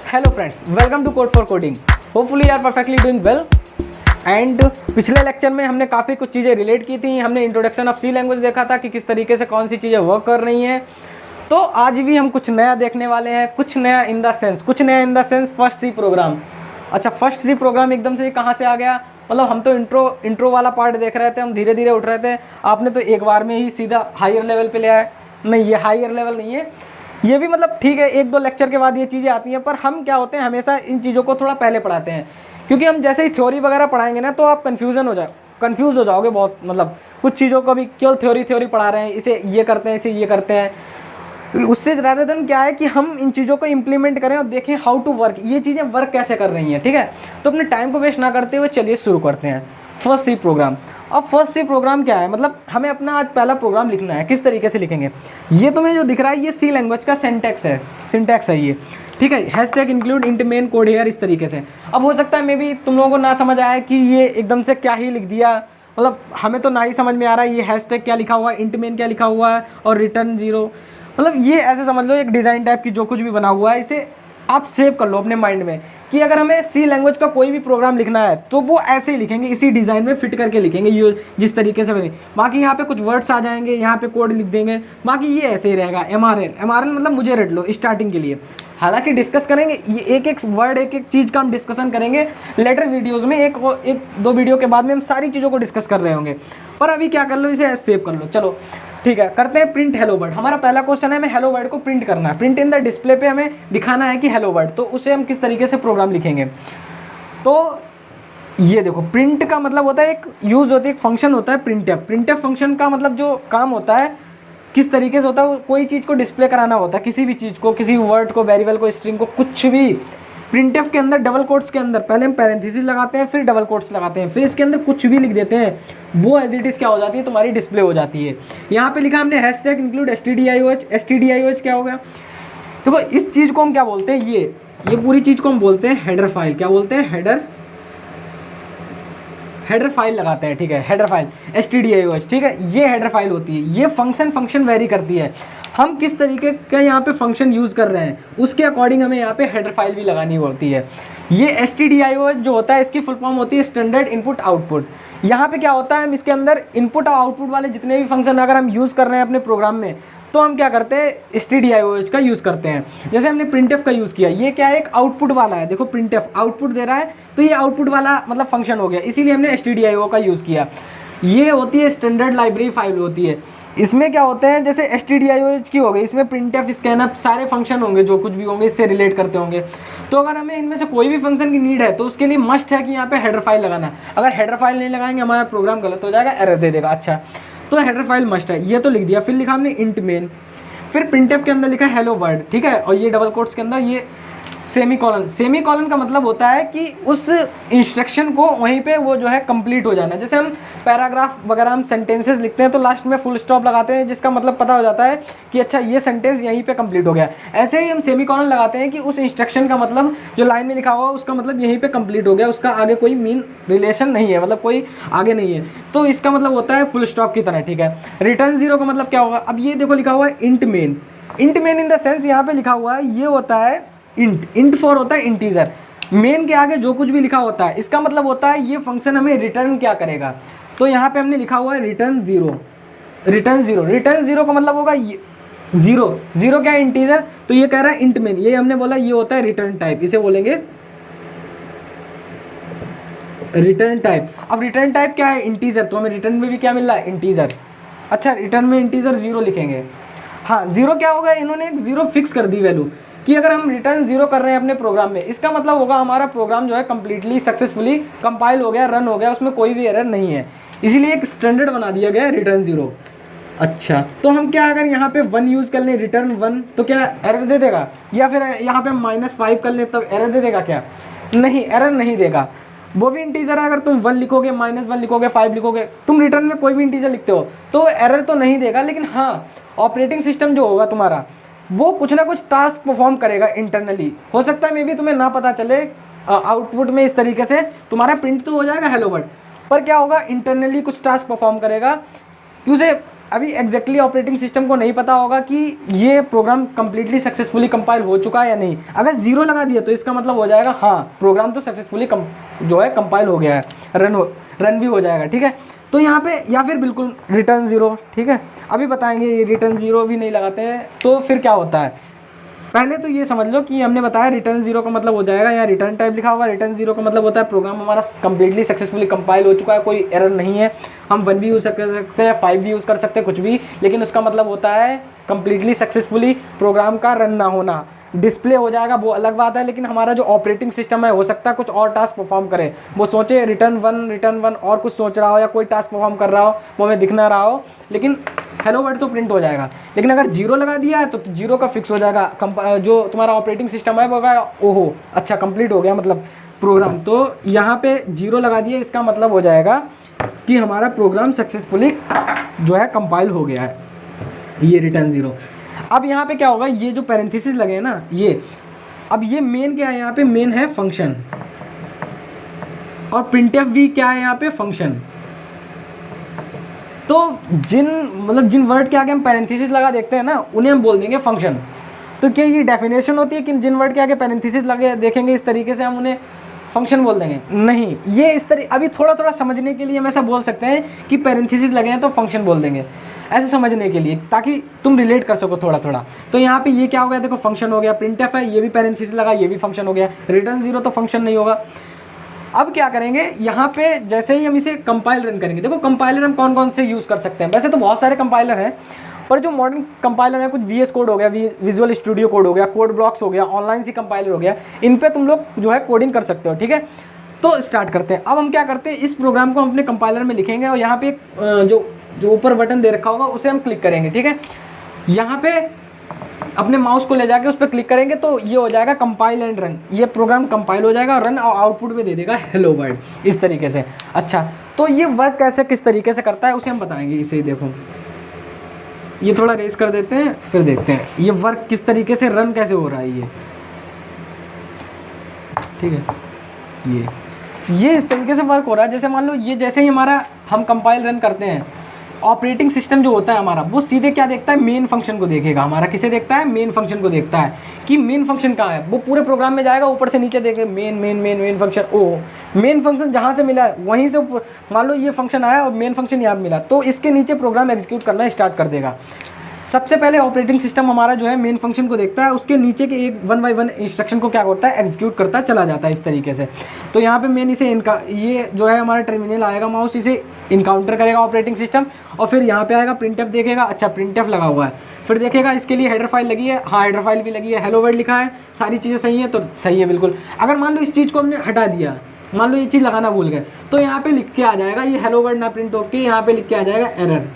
Hello friends, welcome to code for coding. Hopefully are perfectly doing well. And पिछले lecture में हमने काफ़ी कुछ चीज़ें रिलेट की थी। हमने इंट्रोडक्शन ऑफ सी लैंग्वेज देखा था कि किस तरीके से कौन सी चीज़ें वर्क कर रही हैं। तो आज भी हम कुछ नया देखने वाले हैं, कुछ नया in the sense first C program. अच्छा, फर्स्ट सी प्रोग्राम एकदम से कहाँ से आ गया? मतलब हम तो इंट्रो वाला पार्ट देख रहे थे, हम धीरे धीरे उठ रहे थे। आपने तो एक बार में ही सीधा हायर लेवल पे ले आया। नहीं, ये हायर लेवल नहीं है, ये भी मतलब ठीक है, एक दो लेक्चर के बाद ये चीज़ें आती हैं। पर हम क्या होते हैं, हमेशा इन चीज़ों को थोड़ा पहले पढ़ाते हैं, क्योंकि हम जैसे ही थ्योरी वगैरह पढ़ाएंगे ना तो आप कंफ्यूज हो जाओगे बहुत। मतलब कुछ चीज़ों को भी केवल थ्योरी पढ़ा रहे हैं, इसे ये करते हैं, इसे ये करते हैं। उससे ज़्यादा दिन क्या है कि हम इन चीज़ों को इम्प्लीमेंट करें और देखें हाउ टू वर्क, ये चीज़ें वर्क कैसे कर रही हैं। ठीक है, तो अपने टाइम को वेस्ट ना करते हुए चलिए शुरू करते हैं फर्स्ट सी प्रोग्राम। अब फर्स्ट सी प्रोग्राम क्या है? मतलब हमें अपना आज पहला प्रोग्राम लिखना है। किस तरीके से लिखेंगे? ये तुम्हें जो दिख रहा है ये सी लैंग्वेज का सिंटैक्स है ये। ठीक है, hashtag include int main code here, इस तरीके से। अब हो सकता है मे बी तुम लोगों को ना समझ आए कि ये एकदम से क्या ही लिख दिया। मतलब हमें तो ना ही समझ में आ रहा है ये हैशटैग क्या लिखा हुआ है, इंट मेन क्या लिखा हुआ है और रिटर्न 0। मतलब ये ऐसे समझ लो एक डिज़ाइन टाइप की जो कुछ भी बना हुआ है, इसे आप सेव कर लो अपने माइंड में कि अगर हमें सी लैंग्वेज का कोई भी प्रोग्राम लिखना है तो वो ऐसे ही लिखेंगे, इसी डिज़ाइन में फिट करके लिखेंगे, ये जिस तरीके से बने। बाकी यहाँ पे कुछ वर्ड्स आ जाएंगे, यहाँ पे कोड लिख देंगे, बाकी ये ऐसे ही रहेगा। एमआरएल मतलब मुझे रट लो स्टार्टिंग के लिए। हालांकि डिस्कस करेंगे ये एक एक वर्ड, एक एक चीज़ का हम डिस्कशन करेंगे लेटर वीडियोज़ में। एक दो वीडियो के बाद में हम सारी चीज़ों को डिस्कस कर रहे होंगे। पर अभी क्या कर लो, इसे सेव कर लो। चलो ठीक है, करते हैं प्रिंट हेलो वर्ड। हमारा पहला क्वेश्चन है, हमें हेलो वर्ड को प्रिंट करना है। प्रिंट इन द डिस्प्ले पे हमें दिखाना है कि हेलो वर्ड, तो उसे हम किस तरीके से प्रोग्राम लिखेंगे? तो ये देखो, प्रिंट का मतलब होता है, एक यूज़ होती है, एक फंक्शन होता है प्रिंटफ फंक्शन का मतलब जो काम होता है किस तरीके से होता है, कोई चीज़ को डिस्प्ले कराना होता है, किसी भी चीज़ को, किसी वर्ड को, वेरिएबल को, स्ट्रिंग को, कुछ भी। प्रिंटफ के अंदर डबल कोट्स के अंदर पहले हम पैरेंथेसिस लगाते हैं, फिर डबल कोट्स लगाते हैं, फिर इसके अंदर कुछ भी लिख देते हैं, वो एज इट इज़ क्या हो जाती है, तुम्हारी डिस्प्ले हो जाती है। यहाँ पे लिखा हमने हैशटैग इंक्लूड stdioh क्या हो गया? देखो इस चीज़ को हम क्या बोलते हैं, ये पूरी चीज़ को हम बोलते हैं हेडर फाइल। क्या बोलते हैं? हेडर फाइल लगाते हैं। ठीक है, हेडर फाइल stdioh, ठीक है, ये हेडर फाइल होती है। ये फंक्शन वेरी करती है, हम किस तरीके का यहाँ पे फंक्शन यूज़ कर रहे हैं उसके अकॉर्डिंग हमें यहाँ पे हेडर फाइल भी लगानी होती है। ये stdioh जो होता है, इसकी फुल फॉर्म होती है स्टैंडर्ड इनपुट आउटपुट। यहाँ पे क्या होता है, हम इसके अंदर इनपुट और आउटपुट वाले जितने भी फंक्शन अगर हम यूज़ कर रहे हैं अपने प्रोग्राम में, तो हम क्या करते हैं, stdioh का यूज़ करते हैं। जैसे हमने printf का यूज़ किया, ये क्या है, एक आउटपुट वाला है। देखो printf आउटपुट दे रहा है, तो ये आउटपुट वाला मतलब फंक्शन हो गया, इसीलिए हमने stdioh का यूज़ किया। ये होती है स्टैंडर्ड लाइब्रेरी फाइल होती है। इसमें क्या होते हैं, जैसे stdioh की हो गई, इसमें printf, scanf सारे फंक्शन होंगे, जो कुछ भी होंगे इससे रिलेट करते होंगे। तो अगर हमें इनमें से कोई भी फंक्शन की नीड है तो उसके लिए मस्ट है कि यहाँ पे हेडर फाइल लगाना। अगर हेडर फाइल नहीं लगाएंगे हमारा प्रोग्राम गलत हो जाएगा, एरर दे देगा। अच्छा, तो हेडर फाइल मस्ट है, ये तो लिख दिया। फिर लिखा हमने इंट मेन, फिर printf के अंदर लिखा हेलो वर्ड, ठीक है, और ये डबल कोट्स के अंदर ये सेमी कॉलन का मतलब होता है कि उस इंस्ट्रक्शन को वहीं पे वो जो है कंप्लीट हो जाना। जैसे हम पैराग्राफ वगैरह हम सेंटेंसेस लिखते हैं तो लास्ट में फुल स्टॉप लगाते हैं, जिसका मतलब पता हो जाता है कि अच्छा ये सेंटेंस यहीं पे कंप्लीट हो गया। ऐसे ही हम सेमीकॉलन लगाते हैं कि उस इंस्ट्रक्शन का मतलब जो लाइन में लिखा हुआ उसका मतलब यहीं पे कंप्लीट हो गया, उसका आगे कोई मीन रिलेशन नहीं है, मतलब कोई आगे नहीं है, तो इसका मतलब होता है फुल स्टॉप की तरह। ठीक है, रिटर्न 0 का मतलब क्या होगा? अब ये देखो लिखा हुआ है int main in the sense यहाँ पे लिखा हुआ है, ये होता है इंट फॉर होता है इंटीजर। मेन के आगे जो कुछ भी लिखा होता है इसका मतलब होता है ये फंक्शन हमें रिटर्न क्या करेगा। तो यहाँ पे हमने लिखा हुआ है रिटर्न जीरो का मतलब होगा ये जीरो क्या है, इंटीजर। तो ये कह रहा है इंट मेन, ये हमने बोला ये होता है रिटर्न टाइप, इसे बोलेंगे रिटर्न टाइप। अब रिटर्न टाइप क्या है, इंटीजर, तो हमें रिटर्न में भी क्या मिल रहा है, इंटीजर। अच्छा, रिटर्न में इंटीजर 0 लिखेंगे। हाँ, 0 क्या होगा, इन्होंने एक 0 फिक्स कर दी वैल्यू कि अगर हम रिटर्न 0 कर रहे हैं अपने प्रोग्राम में, इसका मतलब होगा हमारा प्रोग्राम जो है कंप्लीटली सक्सेसफुली कंपाइल हो गया, रन हो गया, उसमें कोई भी एरर नहीं है। इसीलिए एक स्टैंडर्ड बना दिया गया रिटर्न 0। अच्छा, तो हम क्या अगर यहाँ पे 1 यूज़ कर लें, रिटर्न 1, तो क्या एरर दे देगा? या फिर यहाँ पे -5 कर लें तब एरर दे देगा क्या? नहीं, एरर नहीं देगा। वो भी इंटीजर है, अगर तुम 1 लिखोगे, -1 लिखोगे, 5 लिखोगे, तुम रिटर्न में कोई भी इंटीजर लिखते हो तो एरर तो नहीं देगा। लेकिन हाँ, ऑपरेटिंग सिस्टम जो होगा तुम्हारा वो कुछ ना कुछ टास्क परफॉर्म करेगा इंटरनली। हो सकता है मे बी तुम्हें ना पता चले, आउटपुट में इस तरीके से तुम्हारा प्रिंट तो हो जाएगा हेलो वर्ड, पर क्या होगा, इंटरनली कुछ टास्क परफॉर्म करेगा कि उसे अभी एग्जैक्टली ऑपरेटिंग सिस्टम को नहीं पता होगा कि ये प्रोग्राम कंप्लीटली सक्सेसफुली कंपाइल हो चुका है या नहीं। अगर 0 लगा दिया तो इसका मतलब हो जाएगा हाँ प्रोग्राम तो सक्सेसफुली जो है कंपाइल हो गया है, रन भी हो जाएगा, ठीक है। तो यहाँ पे या फिर बिल्कुल रिटर्न 0, ठीक है। अभी बताएंगे ये रिटर्न 0 भी नहीं लगाते हैं तो फिर क्या होता है। पहले तो ये समझ लो कि हमने बताया रिटर्न 0 का मतलब हो जाएगा, यहाँ रिटर्न टाइप लिखा होगा, रिटर्न 0 का मतलब होता है प्रोग्राम हमारा कंप्लीटली सक्सेसफुली कंपाइल हो चुका है, कोई एरर नहीं है। हम 1 भी यूज़ कर सकते हैं, 5 भी यूज़ कर सकते हैं, कुछ भी, लेकिन उसका मतलब होता है कंप्लीटली सक्सेसफुली प्रोग्राम का रन ना होना। डिस्प्ले हो जाएगा वो अलग बात है, लेकिन हमारा जो ऑपरेटिंग सिस्टम है हो सकता है कुछ और टास्क परफॉर्म करे, वो सोचे रिटर्न वन और कुछ सोच रहा हो या कोई टास्क परफॉर्म कर रहा हो वो हमें दिख ना रहा हो, लेकिन हेलो वर्ड तो प्रिंट हो जाएगा। लेकिन अगर 0 लगा दिया है तो 0 का फिक्स हो जाएगा, जो तुम्हारा ऑपरेटिंग सिस्टम है वो कहेगा ओहो अच्छा कंप्लीट हो गया मतलब प्रोग्राम। तो यहाँ पे 0 लगा दिया, इसका मतलब हो जाएगा कि हमारा प्रोग्राम सक्सेसफुली जो है कंपाइल हो गया है, ये रिटर्न 0। अब यहाँ पे क्या होगा, ये जो पैरेंथेसिस लगे हैं ना ये, अब ये मेन क्या है, यहाँ पे मेन है फंक्शन, और प्रिंटफ भी क्या है यहाँ पे फंक्शन। तो जिन वर्ड के आगे हम पैरेंथेसिस लगा देखते हैं ना उन्हें हम बोल देंगे फंक्शन। तो क्या ये डेफिनेशन होती है कि जिन वर्ड के आगे पैरेंथेसिस लगे देखेंगे इस तरीके से हम उन्हें फंक्शन बोल देंगे? नहीं, ये इस तरह अभी थोड़ा समझने के लिए हम ऐसा बोल सकते हैं कि पैरेंथेसिस लगे हैं तो फंक्शन बोल देंगे, ऐसे समझने के लिए, ताकि तुम रिलेट कर सको थोड़ा। तो यहाँ पे ये क्या हो गया, देखो फंक्शन हो गया, प्रिंटफ है ये भी पैरेंथेसिस लगा ये भी फंक्शन हो गया, रिटर्न 0 तो फंक्शन नहीं होगा। अब क्या करेंगे, यहाँ पे जैसे ही हम इसे कंपाइल रन करेंगे, देखो कंपाइलर हम कौन कौन से यूज़ कर सकते हैं। वैसे तो बहुत सारे कंपाइलर हैं, पर जो मॉडर्न कंपाइलर है, कुछ VS कोड हो गया, विजुअल स्टूडियो कोड हो गया, कोड ब्लॉक्स हो गया, ऑनलाइन सी कंपाइलर हो गया, इन पे तुम लोग जो है कोडिंग कर सकते हो, ठीक है। तो स्टार्ट करते हैं। अब हम क्या करते हैं, इस प्रोग्राम को हम अपने कंपाइलर में लिखेंगे और यहाँ पे जो ऊपर बटन दे रखा होगा उसे हम क्लिक करेंगे, ठीक है। यहाँ पे अपने माउस को ले जाके उस पर क्लिक करेंगे तो ये हो जाएगा कंपाइल एंड रन, ये प्रोग्राम कंपाइल हो जाएगा, रन और आउटपुट में दे देगा हेलो वर्ड, इस तरीके से। अच्छा, तो ये वर्क कैसे किस तरीके से करता है उसे हम बताएंगे। इसे देखो, ये थोड़ा रेस कर देते हैं फिर देखते हैं ये वर्क किस तरीके से रन कैसे हो रहा है ये, ठीक है। ये इस तरीके से वर्क हो रहा है, जैसे मान लो ये जैसे ही हमारा हम कंपाइल रन करते हैं, ऑपरेटिंग सिस्टम जो होता है हमारा वो सीधे क्या देखता है, मेन फंक्शन को देखेगा। हमारा किसे देखता है, मेन फंक्शन को देखता है कि मेन फंक्शन कहाँ है। वो पूरे प्रोग्राम में जाएगा, ऊपर से नीचे देखेगा मेन फंक्शन, ओह मेन फंक्शन जहाँ से मिला है वहीं से मान लो ये फंक्शन आया और मेन फंक्शन यहाँ मिला, तो इसके नीचे प्रोग्राम एग्जीक्यूट करना स्टार्ट कर देगा। सबसे पहले ऑपरेटिंग सिस्टम हमारा जो है मेन फंक्शन को देखता है, उसके नीचे के एक 1 बाय 1 इंस्ट्रक्शन को क्या करता है, एग्जीक्यूट करता चला जाता है इस तरीके से। तो यहाँ पे मेन इसे ये जो है हमारा टर्मिनल आएगा, माउस इसे इनकाउंटर करेगा ऑपरेटिंग सिस्टम, और फिर यहाँ पे आएगा प्रिंटफ देखेगा, अच्छा प्रिंटफ लगा हुआ है, फिर देखेगा इसके लिए हेडर फाइल लगी है, हाँ हेडर फाइल भी लगी है, हेलो वर्ड लिखा है, सारी चीज़ें सही है तो सही है बिल्कुल। अगर मान लो इस चीज़ को हमने हटा दिया, मान लो ये चीज़ लगाना भूल गए, तो यहाँ पे लिख के आ जाएगा ये हेलो वर्ड ना प्रिंट होके, यहाँ पे लिख के आ जाएगा एरर,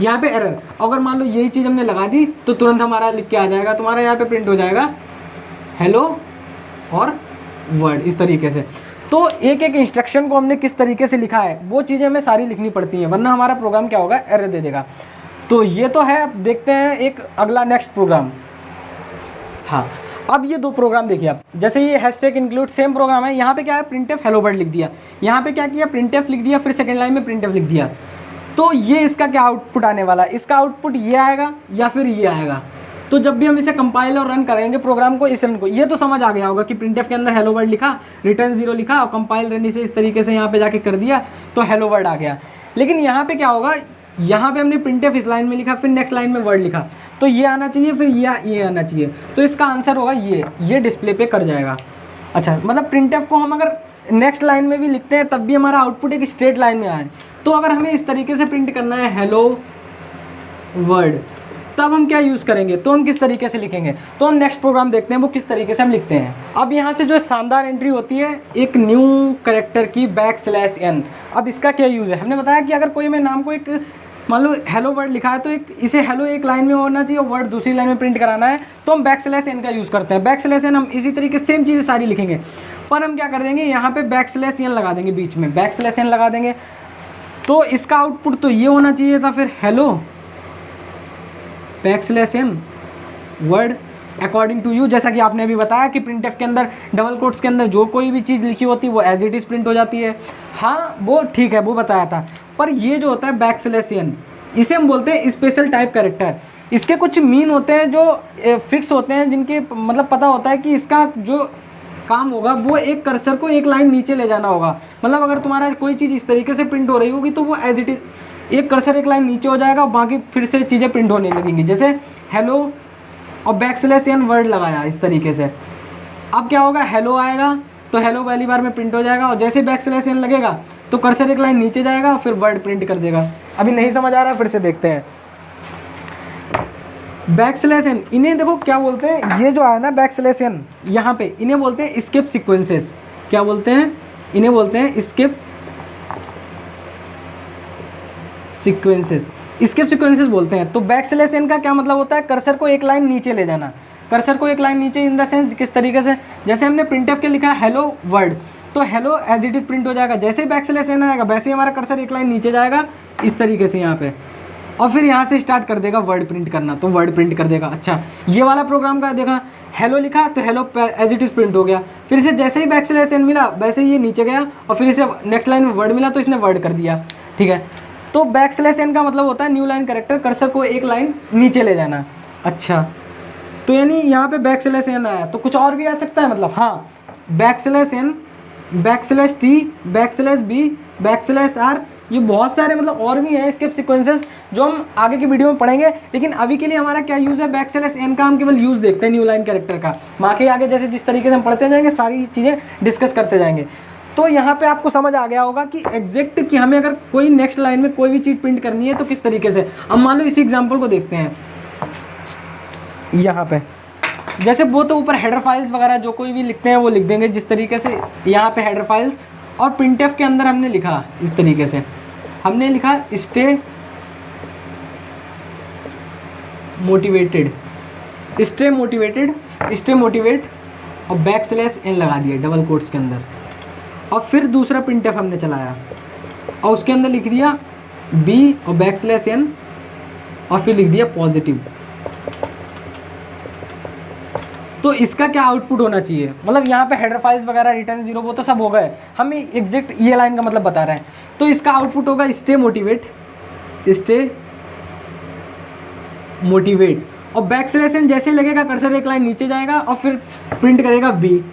यहाँ पे एरर। अगर मान लो यही चीज़ हमने लगा दी तो तुरंत हमारा लिख के आ जाएगा, तुम्हारा यहाँ पे प्रिंट हो जाएगा हेलो और वर्ड, इस तरीके से। तो एक एक इंस्ट्रक्शन को हमने किस तरीके से लिखा है वो चीज़ें हमें सारी लिखनी पड़ती हैं, वरना हमारा प्रोग्राम क्या होगा, एरर दे देगा। तो ये तो है, देखते हैं एक अगला नेक्स्ट प्रोग्राम। हाँ, अब ये 2 प्रोग्राम देखिए आप, जैसे ये हैशटैग इंक्लूड सेम प्रोग्राम है, यहाँ पे क्या है प्रिंटफ हेलो वर्ड लिख दिया, यहाँ पे क्या किया प्रिंटफ लिख दिया, फिर सेकेंड लाइन में प्रिंटफ लिख दिया। तो ये इसका क्या आउटपुट आने वाला है, इसका आउटपुट ये आएगा या फिर ये आएगा। तो जब भी हम इसे कंपाइल और रन करेंगे प्रोग्राम को, इस रन को, ये तो समझ आ गया होगा कि प्रिंटफ के अंदर हेलो वर्ड लिखा, रिटर्न 0 लिखा और कंपाइल रन इसे इस तरीके से यहाँ पे जाके कर दिया तो हेलो वर्ड आ गया। लेकिन यहाँ पे क्या होगा, यहाँ पे हमने प्रिंटफ इस लाइन में लिखा, फिर नेक्स्ट लाइन में वर्ड लिखा, तो ये आना चाहिए, फिर ये आना चाहिए, तो इसका आंसर होगा ये डिस्प्ले पे कर जाएगा। अच्छा, मतलब प्रिंटफ को हम अगर नेक्स्ट लाइन में भी लिखते हैं तब भी हमारा आउटपुट एक स्ट्रेट लाइन में आए। तो अगर हमें इस तरीके से प्रिंट करना है हेलो वर्ड, तब हम क्या यूज़ करेंगे, तो हम किस तरीके से लिखेंगे, तो हम नेक्स्ट प्रोग्राम देखते हैं वो किस तरीके से हम लिखते हैं। अब यहाँ से जो शानदार एंट्री होती है एक न्यू कैरेक्टर की \n। अब इसका क्या यूज़ है, हमने बताया कि अगर कोई मैं नाम को एक मान लो हेलो वर्ड लिखा है तो इसे हेलो एक लाइन में होना चाहिए और वर्ड दूसरी लाइन में प्रिंट कराना है, तो हम \n का यूज़ करते हैं। \n हम इसी तरीके सेम चीज़ें सारी लिखेंगे, पर हम क्या कर देंगे, यहाँ पे \n लगा देंगे, बीच में \n लगा देंगे, तो इसका आउटपुट तो ये होना चाहिए था, फिर hello \n world according to you. जैसा कि आपने अभी बताया कि प्रिंटफ के अंदर डबल कोट्स के अंदर जो कोई भी चीज़ लिखी होती है वो एज इट इज़ प्रिंट हो जाती है। हाँ वो ठीक है, वो बताया था, पर ये जो होता है \n इसे हम बोलते हैं स्पेशल टाइप कैरेक्टर। इसके कुछ मीन होते हैं जो फिक्स होते हैं, जिनके मतलब पता होता है कि इसका जो काम होगा वो एक कर्सर को एक लाइन नीचे ले जाना होगा। मतलब अगर तुम्हारा कोई चीज़ इस तरीके से प्रिंट हो रही होगी तो वो एज इट इज़ एक कर्सर एक लाइन नीचे हो जाएगा, बाकी फिर से चीज़ें प्रिंट होने लगेंगी। जैसे हेलो और बैकस्लैश वर्ड लगाया इस तरीके से, अब क्या होगा, हेलो आएगा तो हेलो पहली बार में प्रिंट हो जाएगा, और जैसे बैकस्लैश लगेगा तो कर्सर एक लाइन नीचे जाएगा, फिर वर्ड प्रिंट कर देगा। अभी नहीं समझ आ रहा, फिर से देखते हैं। बैकस्लैश एन, इन्हें देखो क्या बोलते हैं, ये जो है ना बैकस्लैश एन, यहाँ पे इन्हें बोलते हैं स्किप सीक्वेंसेस। क्या बोलते हैं, इन्हें बोलते हैं स्किप सीक्वेंसेस, स्किप सीक्वेंसेस बोलते हैं। तो बैकस्लैश एन का क्या मतलब होता है, कर्सर को एक लाइन नीचे ले जाना। कर्सर को एक लाइन नीचे इन द सेंस किस तरीके से, जैसे हमने प्रिंटफ के लिखा हेलो वर्ड, तो hello as it is print हो जाएगा, जैसे ही बैकस्लैश एन आएगा वैसे ही हमारा कर्सर एक लाइन नीचे जाएगा इस तरीके से यहाँ पे, और फिर यहाँ से स्टार्ट कर देगा वर्ड प्रिंट करना, तो वर्ड प्रिंट कर देगा। अच्छा, ये वाला प्रोग्राम का देखा, हेलो लिखा तो hello as it is print हो गया, फिर इसे जैसे ही बैकस्लैश एन मिला वैसे ही ये नीचे गया, और फिर इसे नेक्स्ट लाइन में वर्ड मिला तो इसने वर्ड कर दिया। ठीक है, तो बैकस्लैश एन का मतलब होता है न्यू लाइन कैरेक्टर, कर्सर को एक लाइन नीचे ले जाना। अच्छा, तो यानी यहाँ पे बैकस्लैश एन आया, तो कुछ और भी आ सकता है, मतलब हाँ, backslash N, backslash T, backslash B, backslash R, ये बहुत सारे मतलब और भी हैं स्किप सीक्वेंसेस जो हम आगे की वीडियो में पढ़ेंगे। लेकिन अभी के लिए हमारा क्या यूज़ है, बैकस्लैश एन का हम केवल यूज़ देखते हैं न्यू लाइन कैरेक्टर का। बाकी आगे जैसे जिस तरीके से हम पढ़ते जाएंगे सारी चीज़ें डिस्कस करते जाएंगे। तो यहाँ पे आपको समझ आ गया होगा कि एग्जैक्ट कि हमें अगर कोई नेक्स्ट लाइन में कोई भी चीज़ प्रिंट करनी है तो किस तरीके से। अब मान लो इसी एग्जाम्पल को देखते हैं, यहाँ पे जैसे वो तो ऊपर हेडर फाइल्स वगैरह जो कोई भी लिखते हैं वो लिख देंगे जिस तरीके से, यहाँ पे हेडर फाइल्स, और प्रिंटफ के अंदर हमने लिखा इस तरीके से, हमने लिखा stay motivated, stay motivated, stay motivate, और बैकस्लैश एन लगा दिया डबल कोट्स के अंदर, और फिर दूसरा प्रिंटफ हमने चलाया और उसके अंदर लिख दिया बी और बैकस्लैश एन, और फिर लिख दिया पॉजिटिव। तो इसका क्या आउटपुट होना चाहिए, मतलब यहाँ पे हेडर फाइल्स वगैरह रिटर्न जीरो वो तो सब हो गए, हम एग्जैक्ट ये लाइन का मतलब बता रहे हैं। तो इसका आउटपुट होगा स्टे मोटिवेट, स्टे मोटिवेट, और बैकस्लैश एन जैसे लगेगा कर्सर एक लाइन नीचे जाएगा और फिर प्रिंट करेगा बी,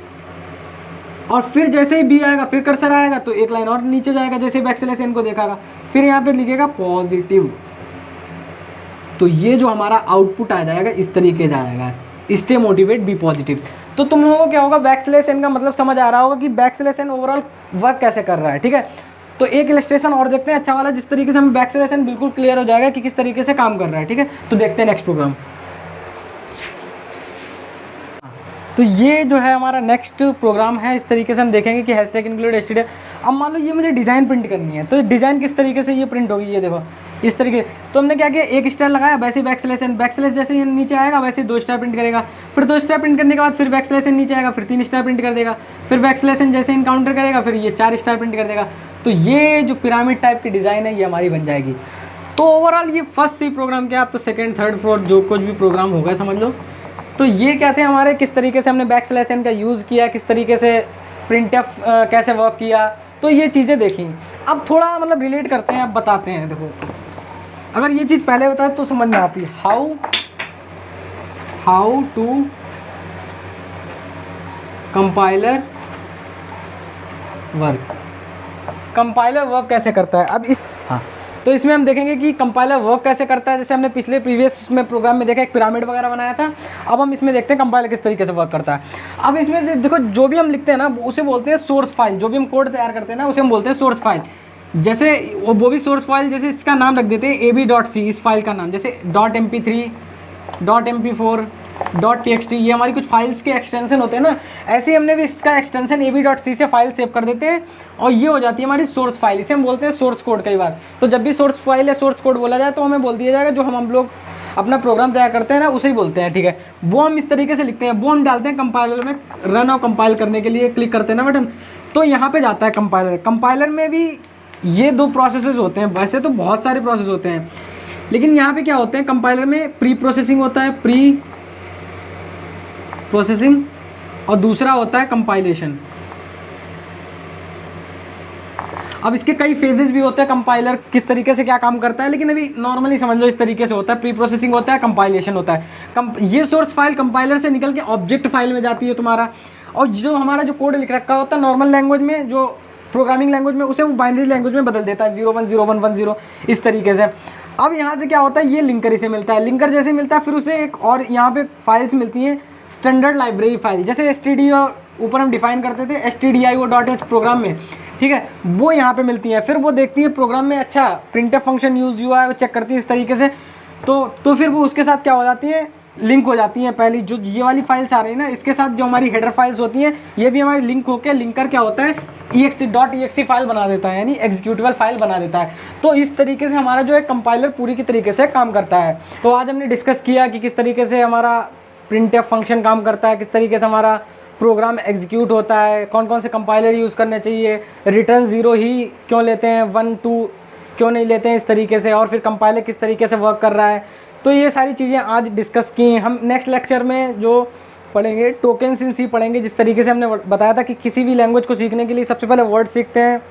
और फिर जैसे ही बी आएगा फिर कर्सर आएगा तो एक लाइन और नीचे जाएगा जैसे बैकस्लैश एन को देखागा, फिर यहाँ पे लिखेगा पॉजिटिव। तो ये जो हमारा आउटपुट आ जाएगा इस तरीके से आएगा, स्टे मोटिवेट बी पॉजिटिव। तो तुम लोगों को क्या होगा, बैकस्लैश एन का मतलब समझ आ रहा होगा कि बैकस्लैश एन ओवरऑल वर्क कैसे कर रहा है। ठीक है, तो एक इलस्ट्रेशन और देखते हैं अच्छा वाला, जिस तरीके से हमें बैकस्लैश एन बिल्कुल क्लियर हो जाएगा कि किस तरीके से काम कर रहा है। ठीक है, तो देखते हैं नेक्स्ट प्रोग्राम। तो ये जो है हमारा नेक्स्ट प्रोग्राम है, इस तरीके से हम देखेंगे कि हैशटैग इंक्लूड एचटीडी। अब मान लो ये मुझे डिज़ाइन प्रिंट करनी है, तो डिज़ाइन किस तरीके से ये प्रिंट होगी, ये देखो इस तरीके। तो हमने क्या किया, एक स्टार लगाया, वैसे बैकस्लैश एन, बैकस्लैश जैसे ही नीचे आएगा वैसे 2 स्टार प्रिंट करेगा, फिर 2 स्टार प्रिंट करने के बाद फिर बैकस्लैश एन नीचे आएगा, फिर 3 स्टार प्रिंट कर देगा, फिर बैकस्लैश एन जैसे इनकाउंटर करेगा फिर ये 4 स्टार प्रिंट कर देगा। तो ये जो पिरामिड टाइप की डिज़ाइन है ये हमारी बन जाएगी। तो ओवरऑल ये फर्स्ट सी प्रोग्राम क्या, आप तो सेकेंड थर्ड फोर्थ जो कुछ भी प्रोग्राम होगा समझ लो। तो ये क्या थे हमारे, किस तरीके से हमने बैकस्लैश एन का यूज़ किया, किस तरीके से प्रिंटफ कैसे वर्क किया, तो ये चीज़ें देखी। अब थोड़ा मतलब रिलेट करते हैं, अब बताते हैं। देखो अगर ये चीज़ पहले बताए तो समझ में आती, how to compiler work, compiler work कैसे करता है। अब इस हाँ, तो इसमें हम देखेंगे कि कंपाइलर वर्क कैसे करता है। जैसे हमने पिछले प्रीवियस उसमें प्रोग्राम में देखा एक पिरामिड वगैरह बनाया था, अब हम इसमें देखते हैं कंपाइलर किस तरीके से वर्क करता है। अब इसमें से देखो जो भी हम लिखते हैं ना उसे बोलते हैं सोर्स फाइल, जो भी हम कोड तैयार करते हैं ना उसे हम बोलते हैं सोर्स फाइल। जैसे वो भी सोर्स फाइल, जैसे इसका नाम रख देते हैं ab.c, इस फाइल का नाम, जैसे .mp3, .mp4, .txt, ये हमारी कुछ फाइल्स के एक्सटेंशन होते हैं ना, ऐसे ही हमने भी इसका एक्सटेंशन ab.c से फाइल सेव कर देते हैं और ये हो जाती है हमारी सोर्स फाइल। इसे हम बोलते हैं सोर्स कोड कई बार। तो जब भी सोर्स फाइल या सोर्स कोड बोला जाए तो हमें बोल दिया जाएगा जो हम लोग अपना प्रोग्राम तैयार करते हैं ना उसे ही बोलते हैं। ठीक है, वो हम इस तरीके से लिखते हैं, वो हम डालते हैं कंपाइलर में, रन और कंपाइल करने के लिए क्लिक करते हैं ना बटन, तो यहाँ पे जाता है कंपाइलर। कंपाइलर में भी ये 2 प्रोसेसेस होते हैं, वैसे तो बहुत सारे प्रोसेस होते हैं लेकिन यहाँ पे क्या होते हैं, कंपाइलर में प्री प्रोसेसिंग होता है, प्री प्रोसेसिंग, और दूसरा होता है कंपाइलेशन। अब इसके कई फेजेस भी होते हैं, कंपाइलर किस तरीके से क्या काम करता है, लेकिन अभी नॉर्मली समझ लो इस तरीके से होता है। प्री प्रोसेसिंग होता है, कंपाइलेशन होता है। ये सोर्स फाइल कंपाइलर से निकल के ऑब्जेक्ट फाइल में जाती है तुम्हारा, और जो हमारा जो कोड लिख रखा होता है नॉर्मल लैंग्वेज में, जो प्रोग्रामिंग लैंग्वेज में, उसे वो बाइनरी लैंग्वेज में बदल देता है 010110 इस तरीके से। अब यहाँ से क्या होता है, ये लिंकर इसे मिलता है, लिंकर जैसे मिलता है फिर उसे एक और यहाँ पे फाइल्स मिलती हैं, स्टैंडर्ड लाइब्रेरी फाइल, जैसे stdio ऊपर हम डिफाइन करते थे stdio.h प्रोग्राम में, ठीक है, वो यहाँ पे मिलती हैं। फिर वो देखती है प्रोग्राम में अच्छा प्रिंटफ फंक्शन यूज हुआ है, वो चेक करती है इस तरीके से, तो फिर वो उसके साथ क्या हो जाती है, लिंक हो जाती हैं। पहली जो ये वाली फाइल्स आ रही है ना, इसके साथ जो हमारी हेडर फाइल्स होती हैं ये भी हमारी लिंक होकर, लिंकर क्या होता है exe फाइल बना देता है, यानी एग्जीक्यूटेबल फाइल बना देता है। तो इस तरीके से हमारा जो है कंपाइलर पूरी की तरीके से काम करता है। तो आज हमने डिस्कस किया कि किस तरीके से हमारा प्रिंटफ फंक्शन काम करता है, किस तरीके से हमारा प्रोग्राम एग्जीक्यूट होता है, कौन कौन से कंपाइलर यूज़ करने चाहिए, रिटर्न 0 ही क्यों लेते हैं, 1 2 क्यों नहीं लेते हैं इस तरीके से, और फिर कंपाइलर किस तरीके से वर्क कर रहा है। तो ये सारी चीज़ें आज डिस्कस की। हम नेक्स्ट लेक्चर में जो पढ़ेंगे टोकन्स इन सी पढ़ेंगे, जिस तरीके से हमने बताया था कि किसी भी लैंग्वेज को सीखने के लिए सबसे पहले वर्ड सीखते हैं,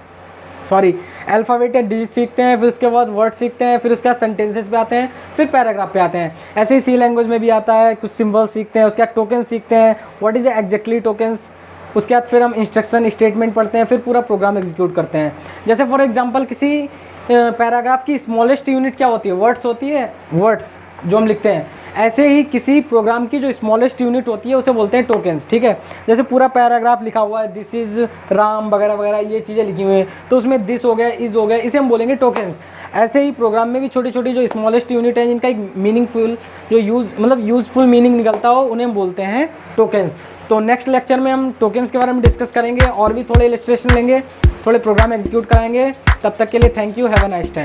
अल्फ़ाबेट या डिजिट सीखते हैं, फिर उसके बाद वर्ड सीखते हैं, फिर उसके बाद सेंटेंसेस पे आते हैं, फिर पैराग्राफ पे आते हैं। ऐसे ही सी लैंग्वेज में भी आता है, कुछ सिम्बल्स सीखते हैं, उसके बाद टोकन सीखते हैं, व्हाट इज़ एग्जैक्टली टोकन्स, उसके बाद फिर हम इंस्ट्रक्शन स्टेटमेंट पढ़ते हैं, फिर पूरा प्रोग्राम एग्जीक्यूट करते हैं। जैसे फॉर एग्जांपल किसी पैराग्राफ की स्मॉलेस्ट यूनिट क्या होती है, वर्ड्स होती है, वर्ड्स जो हम लिखते हैं। ऐसे ही किसी प्रोग्राम की जो स्मॉलेस्ट यूनिट होती है उसे बोलते हैं टोकन्स, ठीक है। जैसे पूरा पैराग्राफ लिखा हुआ है, दिस इज़ राम वगैरह वगैरह ये चीज़ें लिखी हुई हैं, तो उसमें दिस हो गया, इज़ हो गया, इसे हम बोलेंगे टोकन्स। ऐसे ही प्रोग्राम में भी छोटी छोटी जो स्मॉलेस्ट यूनिट है, जिनका एक मीनिंगफुल जो यूज़फुल मीनिंग निकलता हो, उन्हें हम बोलते हैं टोकन्स। तो नेक्स्ट लेक्चर में हम टोकन्स के बारे में डिस्कस करेंगे और भी थोड़े इलस्ट्रेशन लेंगे, थोड़े प्रोग्राम एग्जीक्यूट कराएंगे। तब तक के लिए thank you, have a nice time.